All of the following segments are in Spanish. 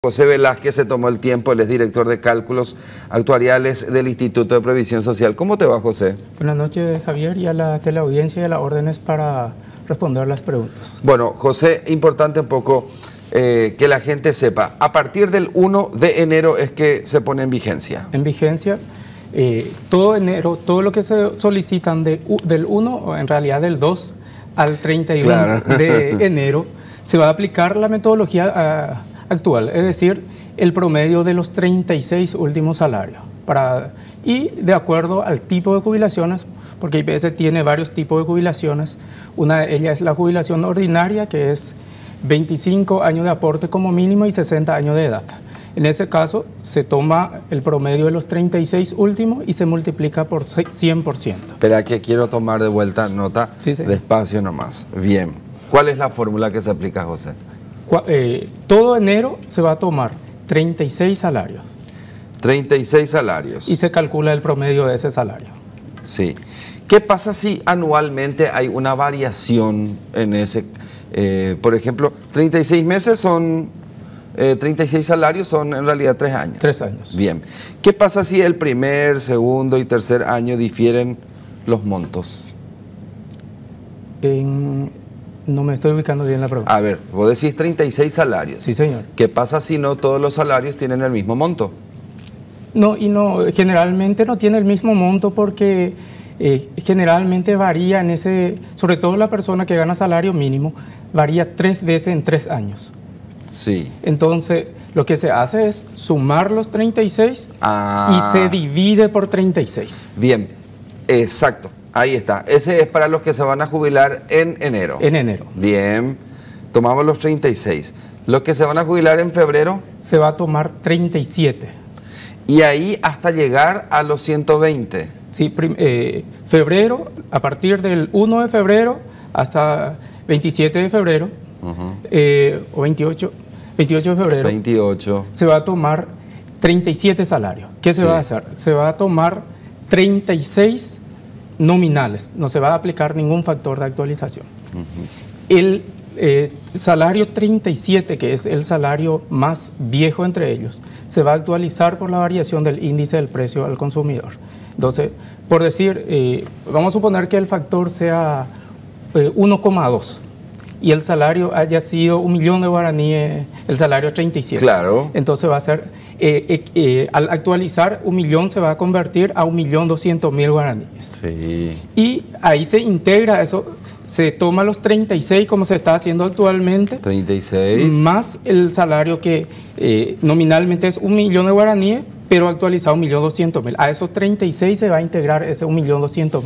José Velázquez se tomó el tiempo, él es director de cálculos actuariales del Instituto de Previsión Social. ¿Cómo te va, José? Buenas noches, Javier, y a la teleaudiencia y a las órdenes para responder las preguntas. Bueno, José, importante un poco que la gente sepa, a partir del 1 de enero es que se pone en vigencia. En vigencia, todo enero, todo lo que se solicitan del 1, o en realidad del 2 al 31 claro. de enero, se va a aplicar la metodología actual, es decir, el promedio de los 36 últimos salarios. Y de acuerdo al tipo de jubilaciones, porque IPS tiene varios tipos de jubilaciones, una de ellas es la jubilación ordinaria, que es 25 años de aporte como mínimo y 60 años de edad. En ese caso, se toma el promedio de los 36 últimos y se multiplica por 100%. Espera que quiero tomar de vuelta nota, sí, despacio nomás. Bien. ¿Cuál es la fórmula que se aplica, José? Todo enero se va a tomar 36 salarios. 36 salarios. Y se calcula el promedio de ese salario. Sí. ¿Qué pasa si anualmente hay una variación en ese? Por ejemplo, 36 meses son, 36 salarios son en realidad 3 años. 3 años. Bien. ¿Qué pasa si el primer, segundo y tercer año difieren los montos? No me estoy ubicando bien la pregunta. A ver, vos decís 36 salarios. Sí, señor. ¿Qué pasa si no todos los salarios tienen el mismo monto? No, generalmente no tiene el mismo monto porque generalmente varía en ese, sobre todo la persona que gana salario mínimo, varía 3 veces en 3 años. Sí. Entonces, lo que se hace es sumar los 36 y se divide por 36. Bien, exacto. Ahí está. Ese es para los que se van a jubilar en enero. En enero. Bien. Tomamos los 36. ¿Los que se van a jubilar en febrero? Se va a tomar 37. Y ahí hasta llegar a los 120. Sí, febrero, a partir del 1 de febrero hasta 27 de febrero, o 28 de febrero. 28. Se va a tomar 37 salarios. ¿Qué se va a hacer? Se va a tomar 36 nominales, no se va a aplicar ningún factor de actualización. El salario 37, que es el salario más viejo entre ellos, se va a actualizar por la variación del índice del precio al consumidor. Entonces, por decir, vamos a suponer que el factor sea 1,2 y el salario haya sido 1.000.000 de guaraníes, el salario 37. Claro. Entonces va a ser, al actualizar 1.000.000 se va a convertir a 1.200.000 guaraníes. Sí. Y ahí se integra eso, se toma los 36 como se está haciendo actualmente. 36. Más el salario que nominalmente es 1.000.000 de guaraníes, pero actualizado 1.200.000. A esos 36 se va a integrar ese 1.200.000.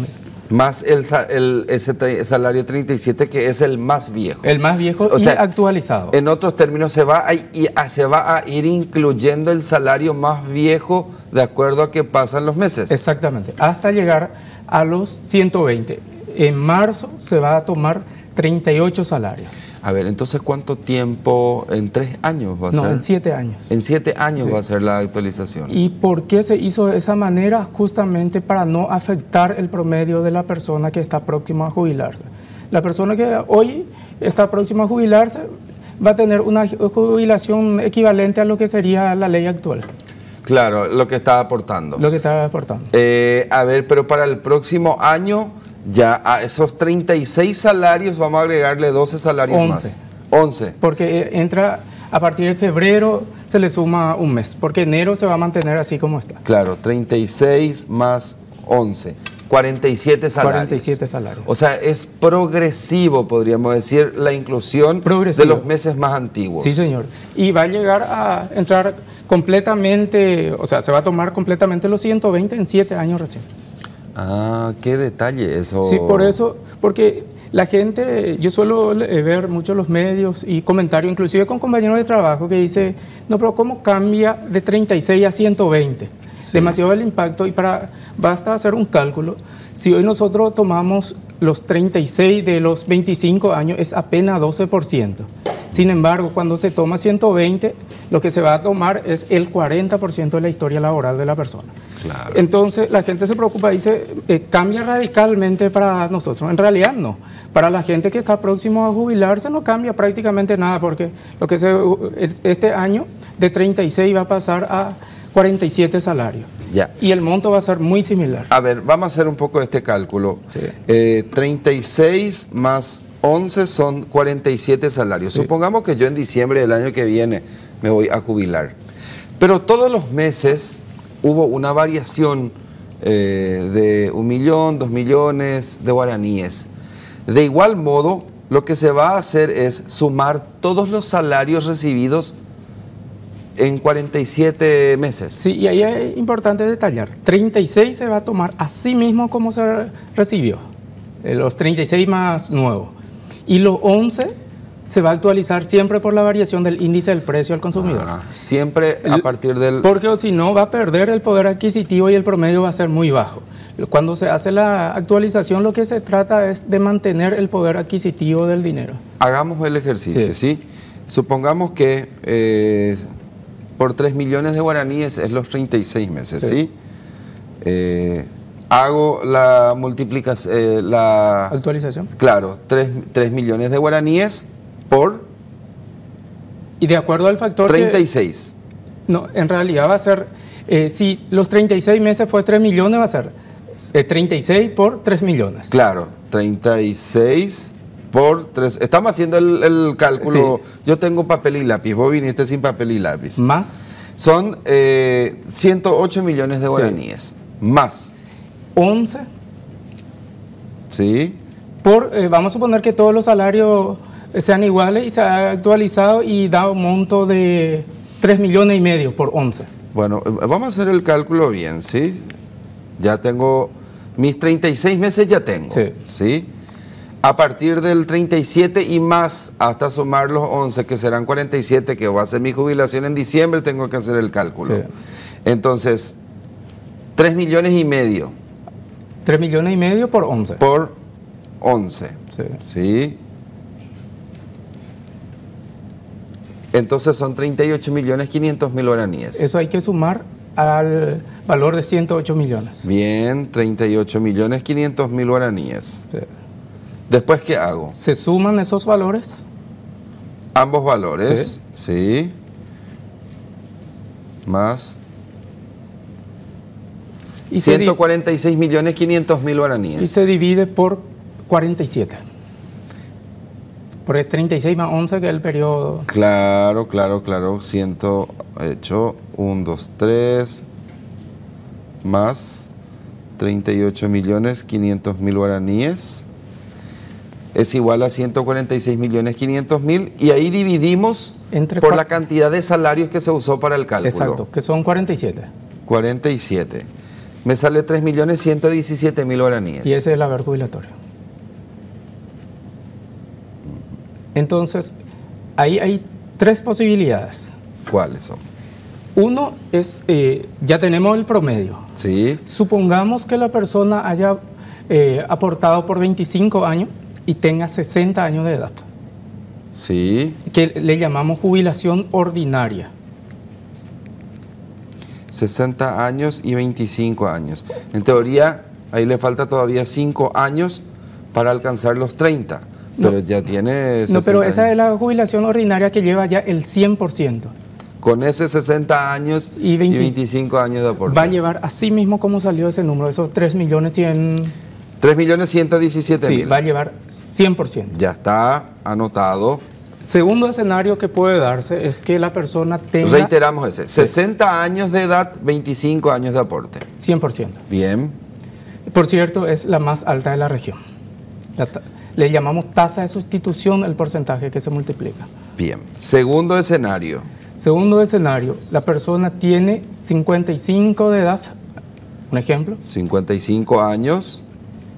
Más ese salario 37 que es el más viejo. El más viejo, o sea, actualizado. En otros términos, se va a ir incluyendo el salario más viejo de acuerdo a que pasan los meses. Exactamente, hasta llegar a los 120. En marzo se va a tomar 38 salarios. A ver, entonces, ¿cuánto tiempo? ¿En 3 años va a ser? No, en 7 años. En 7 años va a ser la actualización. ¿Y por qué se hizo de esa manera? Justamente para no afectar el promedio de la persona que está próxima a jubilarse. La persona que hoy está próxima a jubilarse va a tener una jubilación equivalente a lo que sería la ley actual. Claro, lo que está aportando. Lo que está aportando. A ver, pero para el próximo año, ya a esos 36 salarios vamos a agregarle 12 salarios 11. más. 11. Porque entra a partir de febrero, se le suma un mes, porque enero se va a mantener así como está. Claro, 36 más 11. 47 salarios. 47 salarios. O sea, es progresivo, podríamos decir, la inclusión de los meses más antiguos. Sí, señor. Y va a llegar a entrar completamente, o sea, se va a tomar completamente los 120 en 7 años recién. Ah, qué detalle eso. Sí, por eso, porque la gente, yo suelo ver mucho los medios y comentarios, inclusive con compañeros de trabajo, que dice, no, pero ¿cómo cambia de 36 a 120? Sí. Demasiado el impacto, y basta hacer un cálculo. Si hoy nosotros tomamos los 36 de los 25 años, es apenas 12%. Sin embargo, cuando se toma 120, lo que se va a tomar es el 40% de la historia laboral de la persona. Claro. Entonces la gente se preocupa y dice, cambia radicalmente para nosotros. En realidad no. Para la gente que está próximo a jubilarse no cambia prácticamente nada, porque lo que este año de 36 va a pasar a 47 salarios. Ya. Y el monto va a ser muy similar. A ver, vamos a hacer un poco este cálculo. Sí. 36 más 11 son 47 salarios. Sí. Supongamos que yo en diciembre del año que viene me voy a jubilar. Pero todos los meses hubo una variación de 1 millón, 2 millones de guaraníes. De igual modo, lo que se va a hacer es sumar todos los salarios recibidos en 47 meses. Sí, y ahí es importante detallar. 36 se va a tomar así mismo como se recibió, los 36 más nuevos. Y los 11 se va a actualizar siempre por la variación del índice del precio al consumidor. Siempre a partir del... Porque si no va a perder el poder adquisitivo y el promedio va a ser muy bajo. Cuando se hace la actualización, lo que se trata es de mantener el poder adquisitivo del dinero. Hagamos el ejercicio, ¿sí? Supongamos que por 3 millones de guaraníes es los 36 meses, ¿sí? Hago la multiplicación, la actualización. Claro, 3 millones de guaraníes por... Y de acuerdo al factor 36. No, en realidad va a ser, si los 36 meses fue 3 millones, va a ser 36 por 3 millones. Claro, 36 por 3. Estamos haciendo el cálculo. Sí. Yo tengo papel y lápiz, vos viniste sin papel y lápiz. Más. Son 108 millones de guaraníes. Sí. Más. 11. Sí. Por, vamos a suponer que todos los salarios sean iguales y se ha actualizado y da un monto de 3 millones y medio por 11. Bueno, vamos a hacer el cálculo bien, ¿sí? Ya tengo, mis 36 meses ya tengo, ¿sí? A partir del 37 y más, hasta sumar los 11, que serán 47, que va a ser mi jubilación en diciembre, tengo que hacer el cálculo. Sí. Entonces, 3 millones y medio. 3 millones y medio por 11. Por 11, ¿sí? Entonces son 38.500.000 guaraníes. Eso hay que sumar al valor de 108 millones. Bien, 38.500.000 guaraníes. Sí. ¿Después qué hago? ¿Se suman esos valores? Ambos valores, sí. Más 146.500.000 guaraníes. Y se divide por 47. Por el 36 más 11, que es el periodo. Claro. 108, 1, 2, 3, más 38.500.000 guaraníes. Es igual a 146.500.000 y ahí dividimos por la cantidad de salarios que se usó para el cálculo. Exacto, que son 47. 47. Me sale 3.117.000 guaraníes. Y ese es el haber jubilatorio. Entonces, ahí hay 3 posibilidades. ¿Cuáles son? Uno es, ya tenemos el promedio. Sí. Supongamos que la persona haya aportado por 25 años y tenga 60 años de edad. Sí. Que le llamamos jubilación ordinaria. 60 años y 25 años. En teoría, ahí le falta todavía 5 años para alcanzar los 30. Pero ya tiene 60 pero esa años. es la jubilación ordinaria que lleva ya el 100%. Con ese 60 años y 25 años de aporte. Va a llevar así mismo como salió ese número, esos 3.100.000. 3.117.000. Sí, va a llevar 100%. Ya está anotado. Segundo escenario que puede darse es que la persona tenga... Reiteramos ese, 60 años de edad, 25 años de aporte. 100%. Bien. Por cierto, es la más alta de la región. Le llamamos tasa de sustitución, el porcentaje que se multiplica. Bien. Segundo escenario. Segundo escenario, la persona tiene 55 de edad, un ejemplo. 55 años.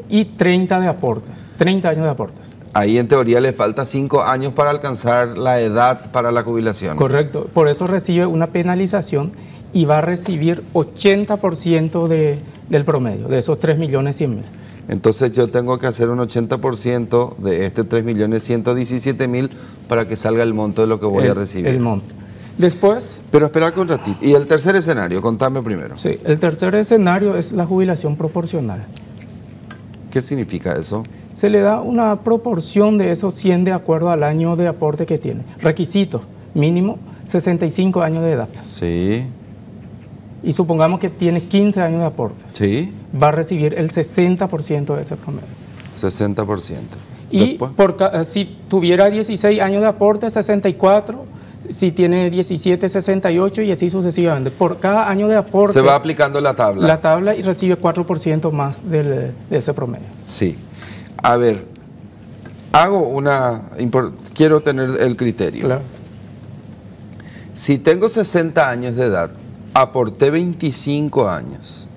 Y 30 de aportes, 30 años de aportes. Ahí en teoría le falta 5 años para alcanzar la edad para la jubilación. Correcto, por eso recibe una penalización y va a recibir 80% del promedio, de esos 3.100.000. Entonces yo tengo que hacer un 80% de este 3.117.000 para que salga el monto de lo que voy a recibir. El monto. Después... Pero espera un ratito. Y el tercer escenario, contame primero. Sí, el tercer escenario es la jubilación proporcional. ¿Qué significa eso? Se le da una proporción de esos 100 de acuerdo al año de aporte que tiene. Requisito, mínimo 65 años de edad. Sí. Y supongamos que tiene 15 años de aporte. Sí. Va a recibir el 60% de ese promedio. 60%. Y si tuviera 16 años de aporte, 64, si tiene 17, 68 y así sucesivamente. Por cada año de aporte... Se va aplicando la tabla. La tabla y recibe 4% más de ese promedio. Sí. A ver, quiero tener el criterio. Claro. Si tengo 60 años de edad, aporté 25 años,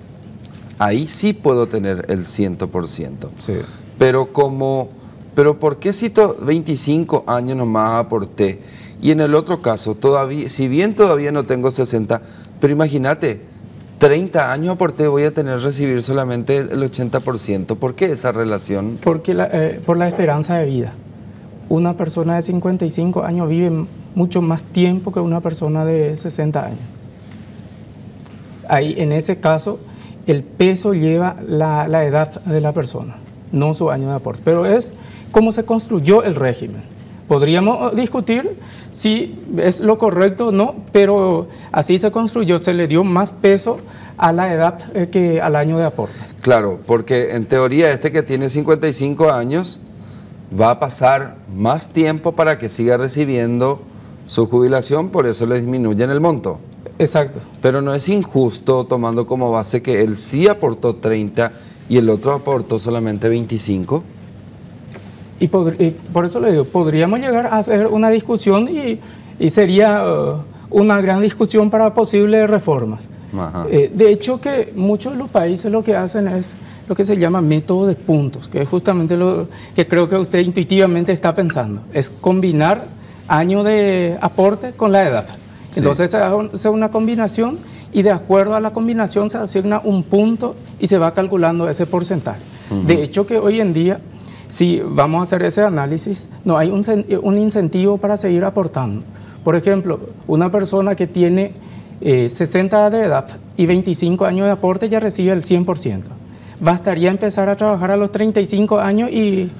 ahí sí puedo tener el 100%. Sí. Pero ¿por qué si 25 años nomás aporté? Y en el otro caso, si bien todavía no tengo 60, pero imagínate, 30 años aporté, voy a recibir solamente el 80%. ¿Por qué esa relación? Porque por la esperanza de vida. Una persona de 55 años vive mucho más tiempo que una persona de 60 años. Ahí, en ese caso, el peso lleva la edad de la persona, no su año de aporte. Pero es cómo se construyó el régimen. Podríamos discutir si es lo correcto o no, pero así se construyó, se le dio más peso a la edad que al año de aporte. Claro, porque en teoría que tiene 55 años va a pasar más tiempo para que siga recibiendo su jubilación, por eso le disminuyen el monto. Exacto. Pero no es injusto tomando como base que él sí aportó 30 y el otro aportó solamente 25. Y por eso le digo, podríamos llegar a hacer una discusión y sería una gran discusión para posibles reformas. De hecho, que muchos de los países lo que hacen es lo que se llama método de puntos, que es justamente lo que creo que usted intuitivamente está pensando, es combinar año de aporte con la edad. Sí. Entonces se hace una combinación y de acuerdo a la combinación se asigna un punto y se va calculando ese porcentaje. De hecho, que hoy en día, si vamos a hacer ese análisis, no hay un incentivo para seguir aportando. Por ejemplo, una persona que tiene 60 de edad y 25 años de aporte ya recibe el 100%. Bastaría empezar a trabajar a los 35 años y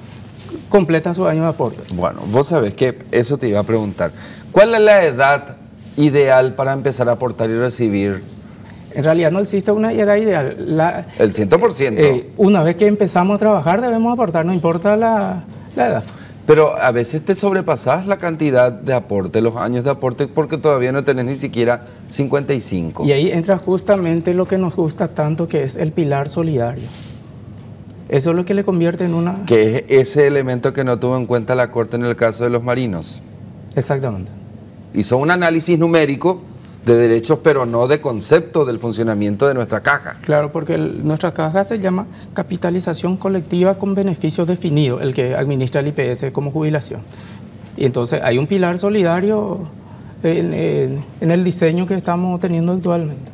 completa su año de aporte. Bueno, vos sabés que eso te iba a preguntar. ¿Cuál es la edad ideal para empezar a aportar y recibir? En realidad no existe una edad ideal. El 100%. Una vez que empezamos a trabajar debemos aportar, no importa la edad. Pero a veces te sobrepasas la cantidad de aporte, los años de aporte, porque todavía no tenés ni siquiera 55. Y ahí entra justamente lo que nos gusta tanto, que es el pilar solidario. Eso es lo que le convierte en una... Que es ese elemento que no tuvo en cuenta la Corte en el caso de los marinos. Exactamente. Hizo un análisis numérico de derechos, pero no de concepto del funcionamiento de nuestra caja. Claro, porque nuestra caja se llama capitalización colectiva con beneficios definidos, el que administra el IPS como jubilación. Y entonces hay un pilar solidario en el diseño que estamos teniendo actualmente.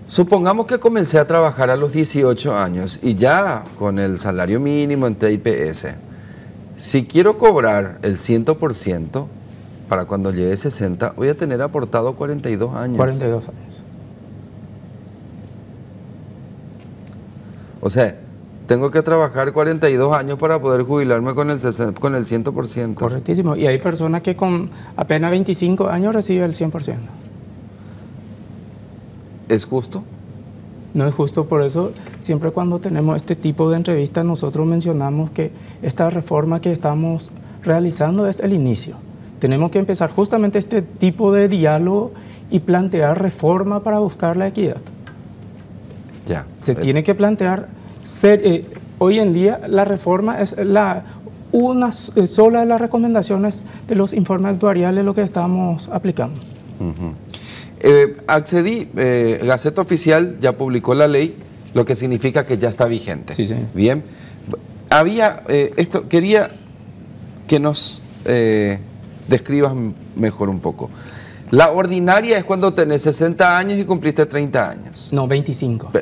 Supongamos que comencé a trabajar a los 18 años y ya con el salario mínimo entre IPS. Si quiero cobrar el 100%, para cuando llegue 60, voy a tener aportado 42 años. 42 años. O sea, tengo que trabajar 42 años para poder jubilarme con el 100%. Correctísimo. Y hay personas que con apenas 25 años reciben el 100%. ¿Es justo? No es justo, por eso siempre cuando tenemos este tipo de entrevistas nosotros mencionamos que esta reforma que estamos realizando es el inicio. Tenemos que empezar justamente este tipo de diálogo y plantear reforma para buscar la equidad. Ya. Se tiene que plantear, hoy en día la reforma es una sola de las recomendaciones de los informes actuariales lo que estamos aplicando. Accedí, Gaceta Oficial ya publicó la ley, lo que significa que ya está vigente. Sí, sí. Bien. Quería que nos describas mejor un poco. La ordinaria es cuando tenés 60 años y cumpliste 30 años. No, 25.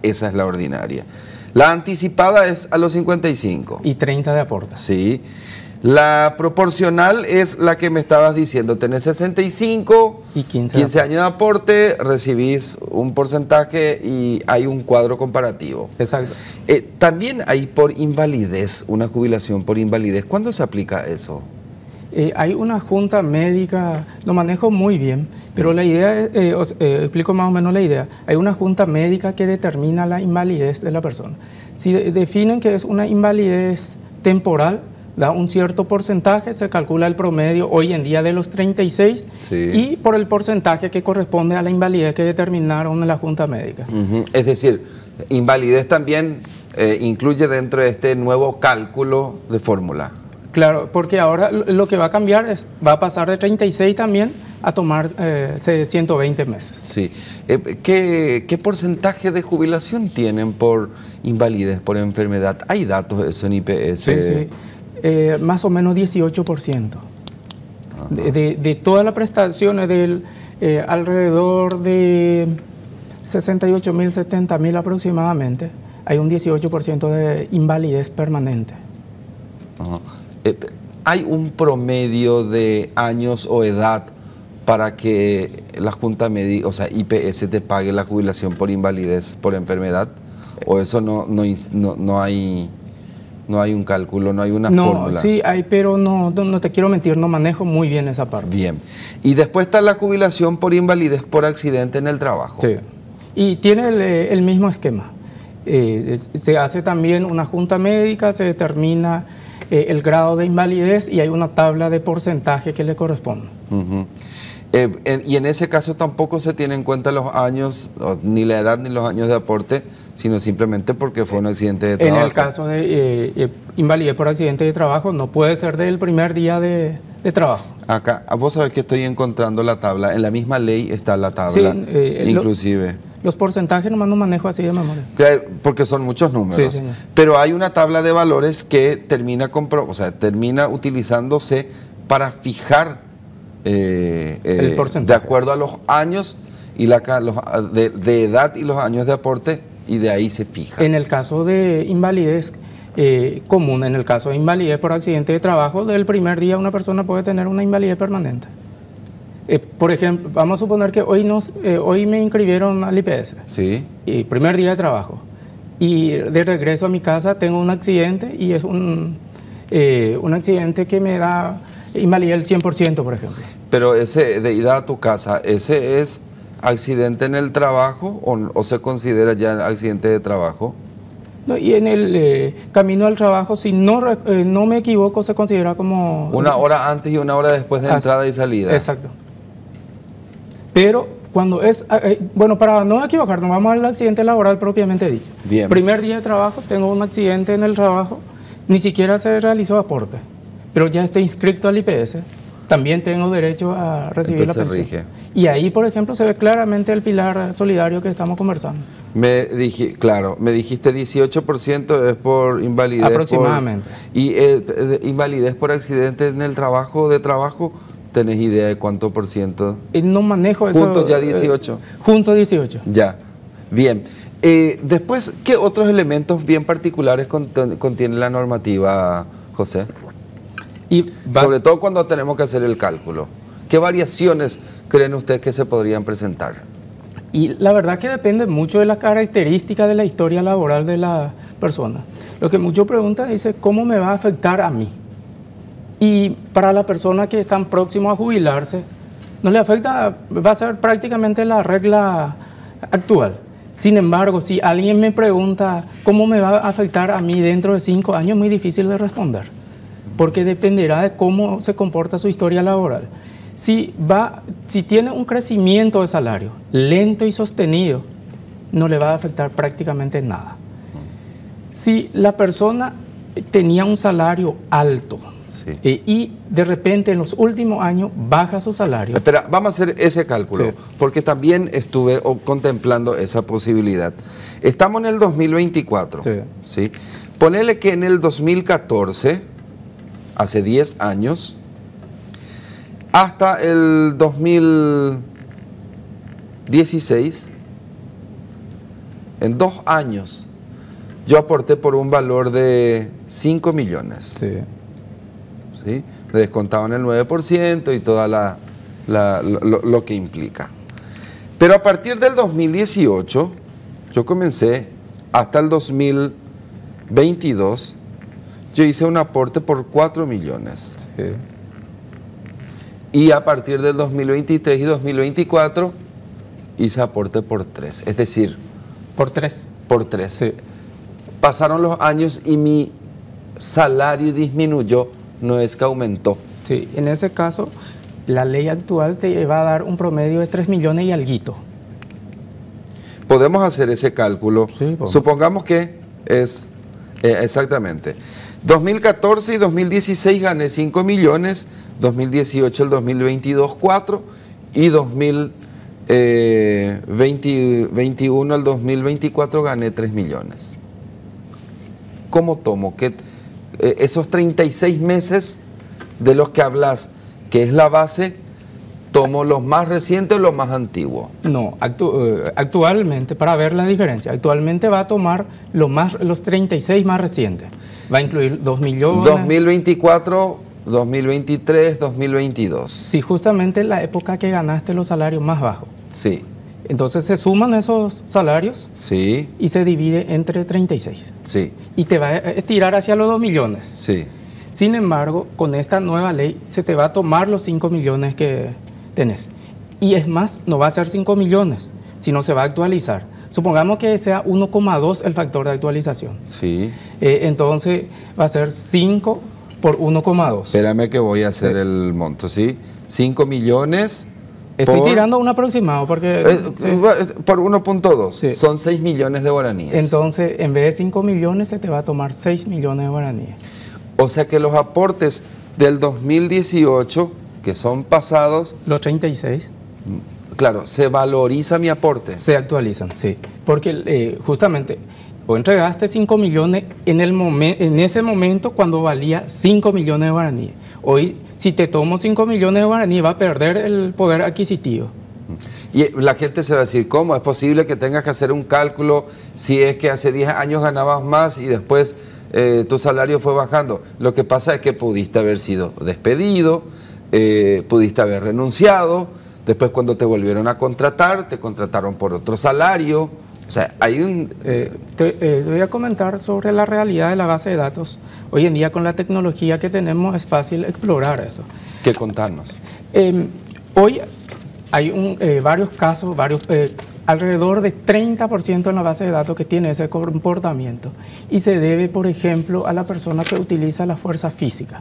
Esa es la ordinaria. La anticipada es a los 55. Y 30 de aporte. Sí. La proporcional es la que me estabas diciendo. Tenés 65 y 15 años de aporte, recibís un porcentaje y hay un cuadro comparativo. Exacto. También hay por invalidez, una jubilación por invalidez. ¿Cuándo se aplica eso? Hay una junta médica, lo manejo muy bien, pero la idea, explico más o menos la idea. Hay una junta médica que determina la invalidez de la persona. Si definen que es una invalidez temporal, da un cierto porcentaje, se calcula el promedio hoy en día de los 36 y por el porcentaje que corresponde a la invalidez que determinaron en la junta médica. Es decir, invalidez también incluye dentro de este nuevo cálculo de fórmula. Claro, porque ahora lo que va a cambiar es, va a pasar de 36 también a tomar 120 meses. Sí. ¿Qué porcentaje de jubilación tienen por invalidez, por enfermedad? ¿Hay datos de eso en IPS? Sí. Más o menos 18%. De todas las prestaciones, alrededor de 68.000, 70.000 aproximadamente, hay un 18% de invalidez permanente. ¿Hay un promedio de años o edad para que la Junta Médica, o sea, IPS, te pague la jubilación por invalidez, por enfermedad? ¿O eso no hay un cálculo, no hay una fórmula? Sí hay, pero no te quiero mentir, no manejo muy bien esa parte. Bien. Y después está la jubilación por invalidez por accidente en el trabajo. Sí. Y tiene el mismo esquema. Se hace también una junta médica, se determina el grado de invalidez y hay una tabla de porcentaje que le corresponde. Y en ese caso tampoco se tiene en cuenta los años, ni la edad ni los años de aporte, sino simplemente porque fue un accidente de trabajo. En el caso de invalidez por accidente de trabajo no puede ser del primer día de trabajo. Acá, vos sabés que estoy encontrando la tabla, en la misma ley está la tabla, inclusive. Los porcentajes nomás no manejo así de memoria. Porque son muchos números. Sí, pero hay una tabla de valores que termina utilizándose para fijar el porcentaje. de acuerdo a los años y de edad y los años de aporte, y de ahí se fija. En el caso de invalidez común, en el caso de invalidez por accidente de trabajo, del primer día una persona puede tener una invalidez permanente. Por ejemplo, vamos a suponer que hoy me inscribieron al IPS, sí. Y primer día de trabajo, y de regreso a mi casa tengo un accidente y es un accidente que me da invalidez del 100%, por ejemplo. Pero ese de ida a tu casa, ¿ese es accidente en el trabajo o se considera ya accidente de trabajo? No, y en el camino al trabajo, si no me equivoco, se considera como... Una hora antes y una hora después de entrada y salida. Exacto. Pero cuando es... bueno, para no equivocarnos, vamos al accidente laboral propiamente dicho. Bien. Primer día de trabajo, tengo un accidente en el trabajo, ni siquiera se realizó aporte, pero ya estoy inscrito al IPS, también tengo derecho a recibir entonces la pensión. Rige. Y ahí, por ejemplo, se ve claramente el pilar solidario que estamos conversando. Me dijiste 18% es por invalidez. Aproximadamente. Y invalidez por accidente en el trabajo, ¿tenés idea de cuánto por ciento? No manejo eso. Juntos ya 18. Juntos 18. Ya, bien. Después, ¿qué otros elementos bien particulares contiene la normativa, José? Sobre todo cuando tenemos que hacer el cálculo. ¿Qué variaciones creen ustedes que se podrían presentar? Y la verdad que depende mucho de las características de la historia laboral de la persona. Lo que muchos preguntan es ¿cómo me va a afectar a mí? Y para la persona que están próximos a jubilarse, no le afecta, va a ser prácticamente la regla actual. Sin embargo, si alguien me pregunta ¿cómo me va a afectar a mí dentro de 5 años? Es muy difícil de responder, porque dependerá de cómo se comporta su historia laboral. Si tiene un crecimiento de salario lento y sostenido, no le va a afectar prácticamente nada. Si la persona tenía un salario alto, sí, y de repente en los últimos años baja su salario. Espera, vamos a hacer ese cálculo, sí, porque también estuve contemplando esa posibilidad. Estamos en el 2024, sí, ¿sí? Ponele que en el 2014, hace 10 años, hasta el 2016, en 2 años, yo aporté por un valor de 5 millones. Sí. ¿Sí? ¿sí? Me descontaban el 9% y toda lo que implica. Pero a partir del 2018, yo comencé hasta el 2022, yo hice un aporte por 4 millones. Sí. Y a partir del 2023 y 2024, hice aporte por 3. Es decir... ¿Por 3? Por 3. Sí. Pasaron los años y mi salario disminuyó, no es que aumentó. Sí, en ese caso, la ley actual te va a dar un promedio de 3 millones y alguito. Podemos hacer ese cálculo. Sí, podemos. Supongamos que es exactamente. 2014 y 2016 gané 5 millones, 2018 el 2022 4 y 2021 al 2024 gané 3 millones. ¿Cómo tomo? Que esos 36 meses de los que hablas, que es la base, ¿tomo los más recientes o los más antiguos? No, actualmente, para ver la diferencia, actualmente va a tomar los 36 más recientes. Va a incluir 2 millones. 2024, 2023, 2022. Sí, justamente la época que ganaste los salarios más bajos. Sí. Entonces se suman esos salarios, sí, y se divide entre 36. Sí. Y te va a estirar hacia los 2 millones. Sí. Sin embargo, con esta nueva ley se te va a tomar los 5 millones que tenés. Y es más, no va a ser 5 millones, sino se va a actualizar. Supongamos que sea 1,2 el factor de actualización. Sí. Entonces va a ser 5 por 1,2. Espérame que voy a hacer el monto, ¿sí? 5 millones... Estoy tirando un aproximado porque... por 1.2, sí. Son 6 millones de guaraníes. Entonces, en vez de 5 millones, se te va a tomar 6 millones de guaraníes. O sea que los aportes del 2018, que son pasados... Los 36. Claro, se valoriza mi aporte. Se actualizan, sí. Porque justamente, vos entregaste 5 millones en ese momento cuando valía 5 millones de guaraníes. Hoy, si te tomo 5 millones de guaraníes, va a perder el poder adquisitivo. Y la gente se va a decir, ¿cómo? ¿Es posible que tengas que hacer un cálculo si es que hace 10 años ganabas más y después tu salario fue bajando? Lo que pasa es que pudiste haber sido despedido, pudiste haber renunciado, después cuando te volvieron a contratar, te contrataron por otro salario. O sea, hay un... Te voy a comentar sobre la realidad de la base de datos. Hoy en día, con la tecnología que tenemos, es fácil explorar eso. ¿Qué contarnos? Hoy hay varios casos, alrededor de 30% en la base de datos que tiene ese comportamiento. Y se debe, por ejemplo, a la persona que utiliza la fuerza física.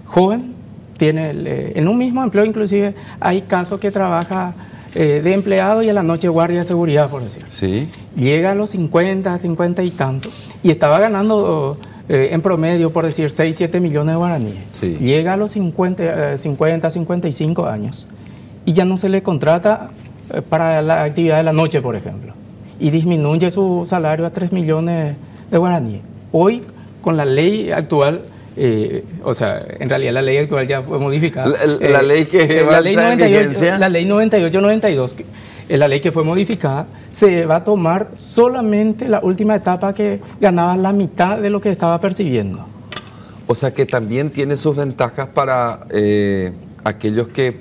Joven, tiene en un mismo empleo, inclusive, hay casos que trabaja... de empleado y a la noche guardia de seguridad, por decir. Sí. Llega a los 50 y tantos y estaba ganando en promedio, por decir, 6, 7 millones de guaraníes. Sí. Llega a los 55 años y ya no se le contrata para la actividad de la noche, por ejemplo, y disminuye su salario a 3 millones de guaraníes. Hoy, con la ley actual, o sea, en realidad la ley actual ya fue modificada. La ley que va a entrar en vigencia. La ley 98-92, la ley que fue modificada, se va a tomar solamente la última etapa que ganaba la mitad de lo que estaba percibiendo. O sea que también tiene sus ventajas para aquellos que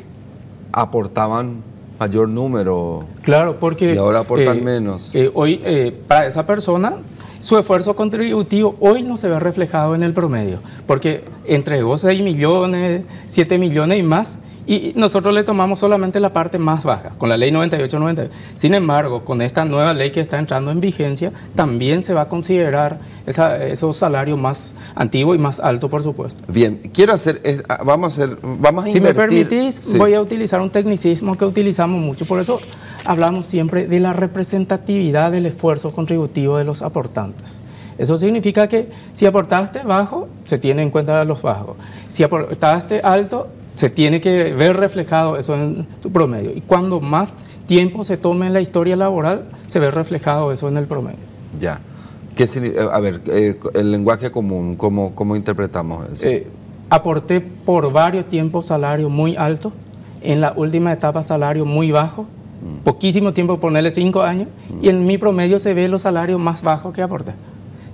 aportaban mayor número. Claro, porque... Y ahora aportan menos. Hoy, para esa persona... Su esfuerzo contributivo hoy no se ve reflejado en el promedio, porque entregó 6 millones, 7 millones y más, y nosotros le tomamos solamente la parte más baja, con la ley 98-92. Sin embargo, con esta nueva ley que está entrando en vigencia, también se va a considerar esos salarios más antiguos y más altos, por supuesto. Bien, quiero hacer, vamos a invertir. Si me permitís, sí, voy a utilizar un tecnicismo que utilizamos mucho, por eso hablamos siempre de la representatividad del esfuerzo contributivo de los aportantes. Eso significa que si aportaste bajo, se tiene en cuenta los bajos. Si aportaste alto, se tiene que ver reflejado eso en tu promedio. Y cuando más tiempo se tome en la historia laboral, se ve reflejado eso en el promedio. Ya. A ver, el lenguaje común, ¿cómo interpretamos eso? Aporté por varios tiempos salario muy alto, en la última etapa salario muy bajo, poquísimo tiempo, ponerle 5 años, y en mi promedio se ve los salarios más bajos que aporté.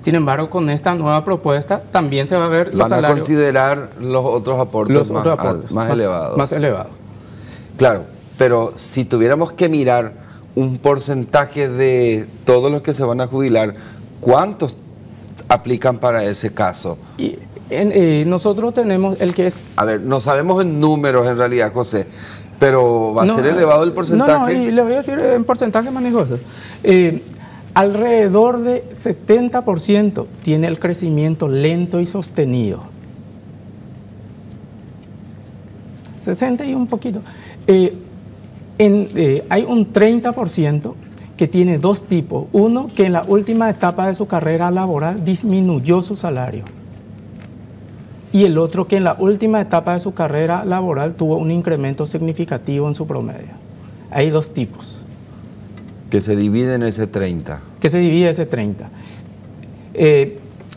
Sin embargo, con esta nueva propuesta también se va a ver los salarios. Van a considerar los otros aportes, más elevados. Más elevados. Claro, pero si tuviéramos que mirar un porcentaje de todos los que se van a jubilar, ¿cuántos aplican para ese caso? Y nosotros tenemos el que es... A ver, no sabemos en números en realidad, José, pero ¿va a ser elevado el porcentaje? No, y le voy a decir en porcentaje, manejo eso. Alrededor de 70% tiene el crecimiento lento y sostenido. 60 y un poquito. Hay un 30% que tiene dos tipos. Uno, que en la última etapa de su carrera laboral disminuyó su salario. Y el otro, que en la última etapa de su carrera laboral tuvo un incremento significativo en su promedio. Hay dos tipos. Que se divide en ese 30. Que se divide ese 30.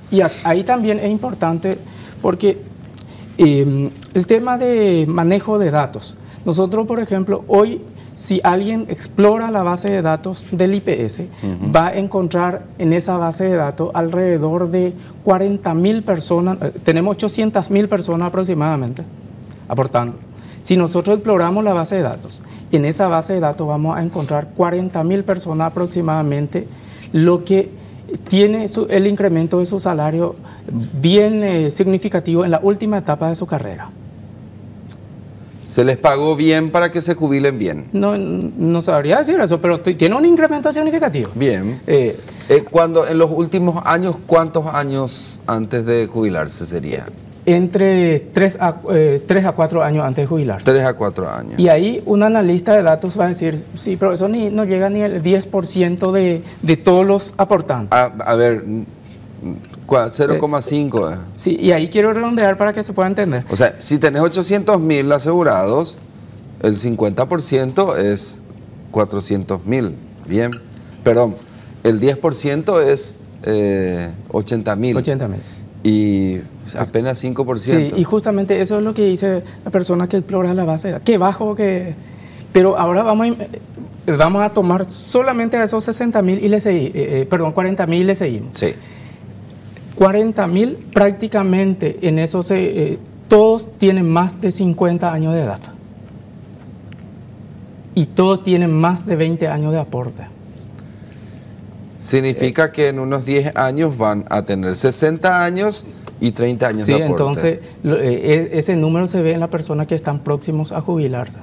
Y ahí también es importante porque el tema de manejo de datos. Nosotros, por ejemplo, hoy, si alguien explora la base de datos del IPS, va a encontrar en esa base de datos alrededor de 40.000 personas, tenemos 800.000 personas aproximadamente aportando. Si nosotros exploramos la base de datos, en esa base de datos vamos a encontrar 40.000 personas aproximadamente, lo que tiene el incremento de su salario bien significativo en la última etapa de su carrera. ¿Se les pagó bien para que se jubilen bien? No sabría decir eso, pero tiene un incremento significativo. Bien. Cuando en los últimos años, ¿cuántos años antes de jubilarse sería? Entre 3 a 4 años antes de jubilarse. 3 a 4 años. Y ahí un analista de datos va a decir, sí, pero eso no llega ni al 10% de todos los aportantes. A ver, 0,5. Sí, y ahí quiero redondear para que se pueda entender. O sea, si tenés 800.000 asegurados, el 50% es 400.000. Bien. Perdón, el 10% es 80.000. 80.000. Y apenas 5%. Sí, y justamente eso es lo que dice la persona que explora la base de datos. Qué bajo que... Pero ahora vamos a tomar solamente a esos 60.000 y 40.000 y le seguimos. Sí. 40.000 prácticamente en esos, todos tienen más de 50 años de edad. Y todos tienen más de 20 años de aporte. Significa que en unos 10 años van a tener 60 años y 30 años de aporte. Sí, entonces ese número se ve en las personas que están próximos a jubilarse.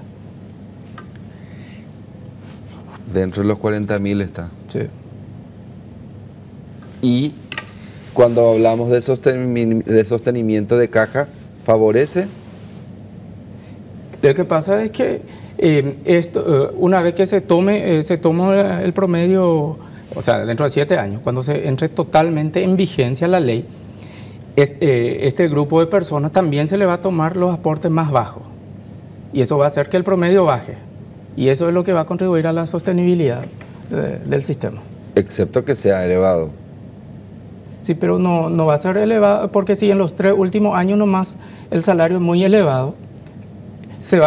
Dentro de los 40.000 está. Sí. Y cuando hablamos de sostenimiento de caja, ¿favorece? Lo que pasa es que una vez que se toma el promedio, o sea, dentro de 7 años, cuando se entre totalmente en vigencia la ley, este grupo de personas también se le va a tomar los aportes más bajos. Y eso va a hacer que el promedio baje. Y eso es lo que va a contribuir a la sostenibilidad del sistema. Excepto que sea elevado. Sí, pero no va a ser elevado, porque si en los 3 últimos años nomás el salario es muy elevado,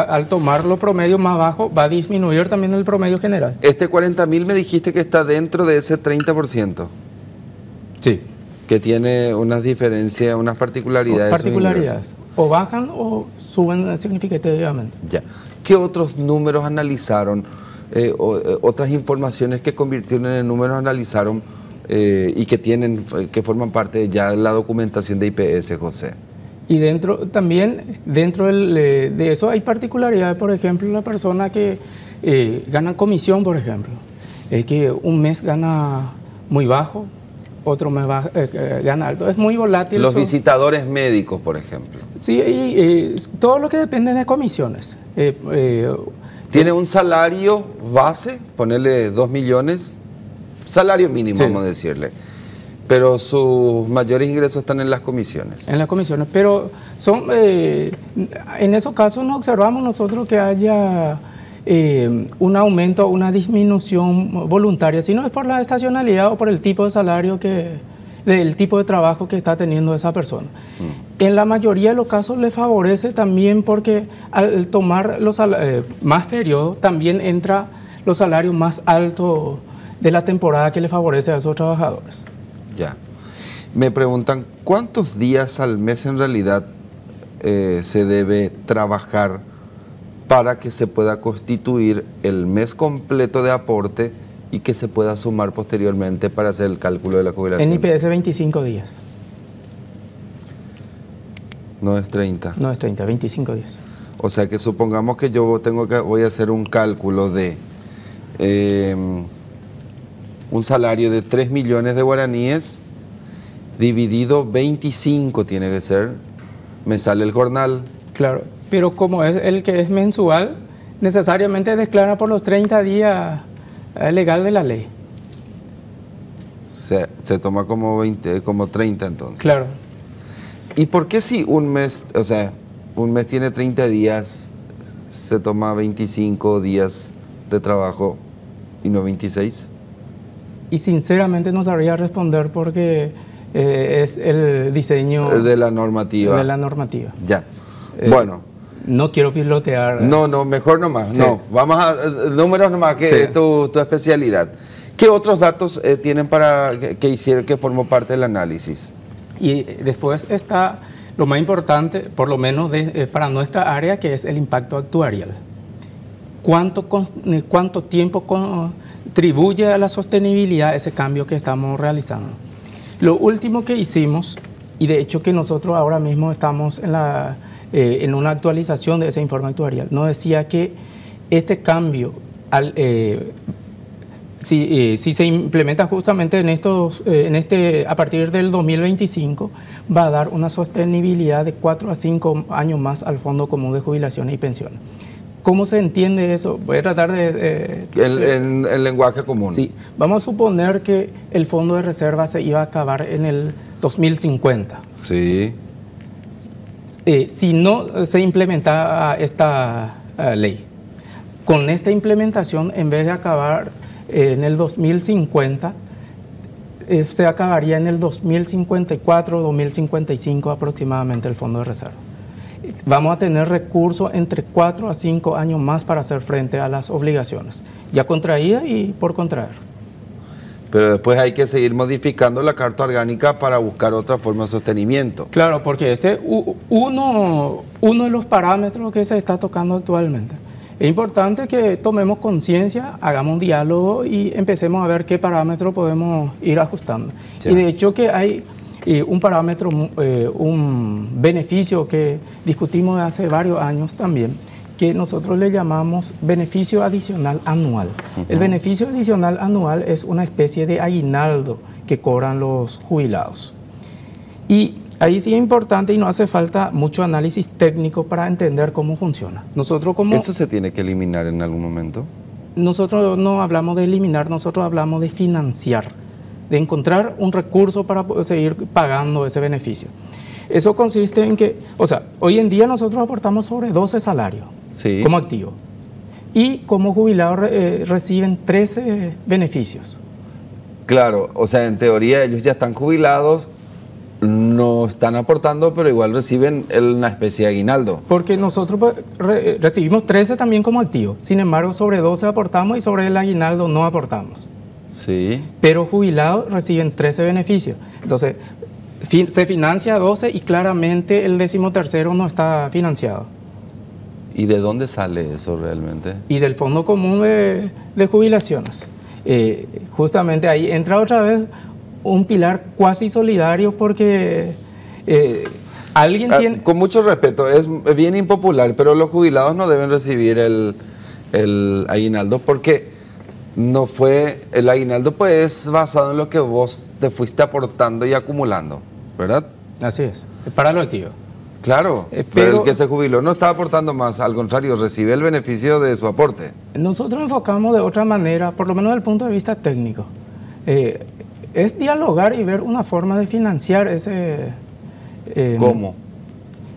al tomar los promedios más bajos va a disminuir también el promedio general. Este 40.000 me dijiste que está dentro de ese 30%. Sí. Que tiene unas diferencias, unas particularidades. Particularidades. O bajan o suben significativamente. Ya. ¿Qué otros números analizaron? Otras informaciones que convirtieron en números analizaron y que forman parte ya de la documentación de IPS, José. Y dentro de eso hay particularidades, por ejemplo, la persona que gana comisión, por ejemplo, que un mes gana muy bajo, otro mes gana alto, es muy volátil. Los visitadores médicos, por ejemplo. Sí, y todo lo que depende de comisiones. ¿Tiene un salario base? Ponerle 2 millones, salario mínimo, sí, vamos a decirle. Pero sus mayores ingresos están en las comisiones. En las comisiones, pero en esos casos no observamos nosotros que haya un aumento o una disminución voluntaria, sino es por la estacionalidad o por el tipo de salario del tipo de trabajo que está teniendo esa persona. En la mayoría de los casos le favorece también porque al tomar más periodos también entra los salarios más altos de la temporada que le favorece a esos trabajadores. Ya. Me preguntan, ¿cuántos días al mes en realidad se debe trabajar para que se pueda constituir el mes completo de aporte y que se pueda sumar posteriormente para hacer el cálculo de la jubilación? En IPS 25 días. No es 30. No es 30, 25 días. O sea que supongamos que yo voy a hacer un cálculo de un salario de 3 millones de guaraníes dividido 25 tiene que ser, me sale el jornal. Claro, pero como es el que es mensual, necesariamente declara por los 30 días legal de la ley. Se toma como 30 entonces. Claro. ¿Y por qué si un mes, o sea, un mes tiene 30 días, se toma 25 días de trabajo y no 26? Y sinceramente no sabría responder porque es el diseño de la normativa. De la normativa. Ya. Bueno. No quiero pilotear. No, mejor nomás. Sí. No, vamos a números nomás, que sí. es tu especialidad. ¿Qué otros datos tienen para que formó parte del análisis? Y después está lo más importante, por lo menos para nuestra área, que es el impacto actuarial. ¿Cuánto tiempo contribuye a la sostenibilidad ese cambio que estamos realizando? Lo último que hicimos, y de hecho que nosotros ahora mismo estamos en una actualización de ese informe actuarial, nos decía que este cambio, si se implementa justamente a partir del 2025, va a dar una sostenibilidad de 4 a 5 años más al Fondo Común de Jubilaciones y Pensiones. ¿Cómo se entiende eso? Voy a tratar de... en lenguaje común. Sí. Vamos a suponer que el fondo de reserva se iba a acabar en el 2050. Sí. Si no se implementaba esta ley, con esta implementación, en vez de acabar en el 2050, se acabaría en el 2054, 2055 aproximadamente el fondo de reserva. Vamos a tener recursos entre 4 a 5 años más para hacer frente a las obligaciones, ya contraídas y por contraer. Pero después hay que seguir modificando la Carta Orgánica para buscar otra forma de sostenimiento. Claro, porque uno de los parámetros que se está tocando actualmente. Es importante que tomemos conciencia, hagamos un diálogo y empecemos a ver qué parámetros podemos ir ajustando. Sí. Y de hecho que hay un parámetro, un beneficio que discutimos hace varios años también, que nosotros le llamamos beneficio adicional anual. El beneficio adicional anual es una especie de aguinaldo que cobran los jubilados. Y ahí sí es importante y no hace falta mucho análisis técnico para entender cómo funciona. ¿Eso se tiene que eliminar en algún momento? Nosotros no hablamos de eliminar, nosotros hablamos de financiar, de encontrar un recurso para seguir pagando ese beneficio. Eso consiste en que, o sea, hoy en día nosotros aportamos sobre 12 salarios sí. como activo y como jubilados reciben 13 beneficios. Claro, o sea, en teoría ellos ya están jubilados, no están aportando, pero igual reciben una especie de aguinaldo. Porque nosotros recibimos 13 también como activo, sin embargo sobre 12 aportamos y sobre el aguinaldo no aportamos. Sí. Pero jubilados reciben 13 beneficios. Entonces, se financia 12 y claramente el 13º no está financiado. ¿Y de dónde sale eso realmente? Y del Fondo Común de Jubilaciones. Justamente ahí entra otra vez un pilar cuasi solidario porque alguien tiene... Con mucho respeto, es bien impopular, pero los jubilados no deben recibir el aguinaldo porque no fue... El aguinaldo pues es basado en lo que vos te fuiste aportando y acumulando, ¿verdad? Así es para lo activo. Claro, pero el que se jubiló no está aportando más, al contrario, recibe el beneficio de su aporte. Nosotros enfocamos de otra manera, por lo menos desde el punto de vista técnico. Es dialogar y ver una forma de financiar ese... ¿Cómo?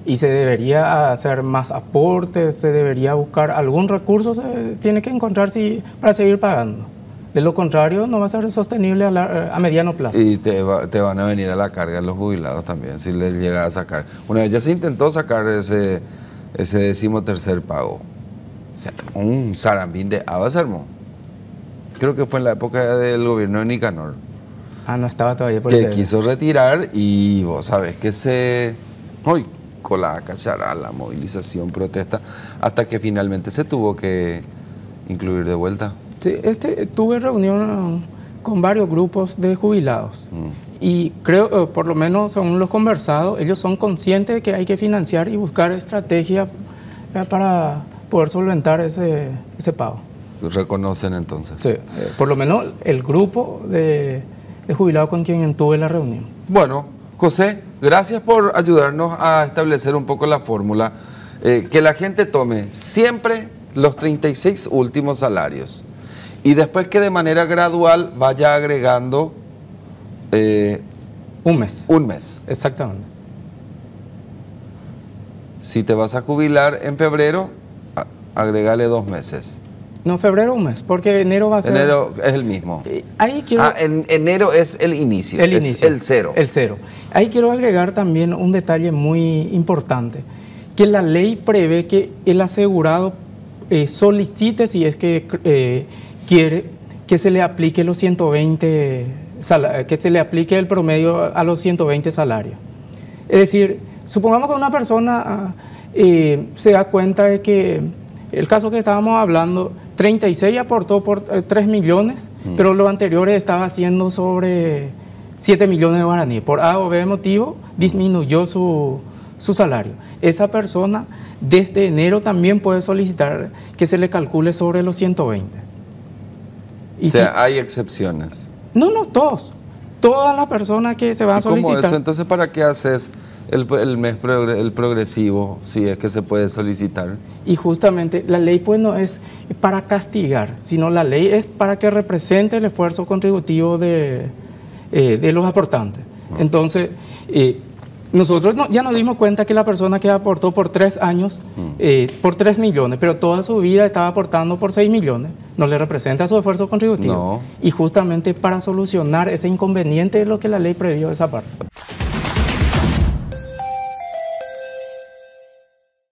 Y se debería hacer más aportes, se debería buscar algún recurso, se tiene que encontrar para seguir pagando. De lo contrario, no va a ser sostenible a mediano plazo. Y te van a venir a la carga los jubilados también, si les llega a sacar. Una vez ya se intentó sacar ese 13º pago. O sea, un zarambín de agua se armó. Creo que fue en la época del gobierno de Nicanor. Ah, no estaba todavía por que quiso retirar y vos sabés que hoy con la cachará, la movilización, protesta, hasta que finalmente se tuvo que incluir de vuelta. Sí, tuve reunión con varios grupos de jubilados y creo, por lo menos según los conversados, ellos son conscientes de que hay que financiar y buscar estrategias para poder solventar ese pago. ¿Reconocen entonces? Sí, por lo menos el grupo de jubilados con quien tuve la reunión. Bueno, José, gracias por ayudarnos a establecer un poco la fórmula. Que la gente tome siempre los 36 últimos salarios y después que de manera gradual vaya agregando un mes. Un mes. Exactamente. Si te vas a jubilar en febrero, agregale 2 meses. No, febrero un mes, porque enero va a ser... Enero es el mismo. Ahí quiero... en enero es el inicio, es el cero. El cero. Ahí quiero agregar también un detalle muy importante, que la ley prevé que el asegurado solicite, si es que quiere, que se le aplique los 120, que se le aplique el promedio a los 120 salarios. Es decir, supongamos que una persona se da cuenta de que el caso que estábamos hablando, 36 aportó por 3 millones, pero lo anterior estaba haciendo sobre 7 millones de guaraníes. Por A o B motivo, disminuyó su salario. Esa persona desde enero también puede solicitar que se le calcule sobre los 120. O sea, hay excepciones. No, todos. Todas las personas que se van a solicitar. ¿Cómo eso? Entonces, ¿para qué haces el progresivo si es que se puede solicitar? Y justamente la ley pues no es para castigar, sino la ley es para que represente el esfuerzo contributivo de los aportantes. Entonces, nosotros ya nos dimos cuenta que la persona que aportó por 3 años, por 3 millones, pero toda su vida estaba aportando por 6 millones, no le representa su esfuerzo contributivo. No. Y justamente para solucionar ese inconveniente es lo que la ley previó esa parte.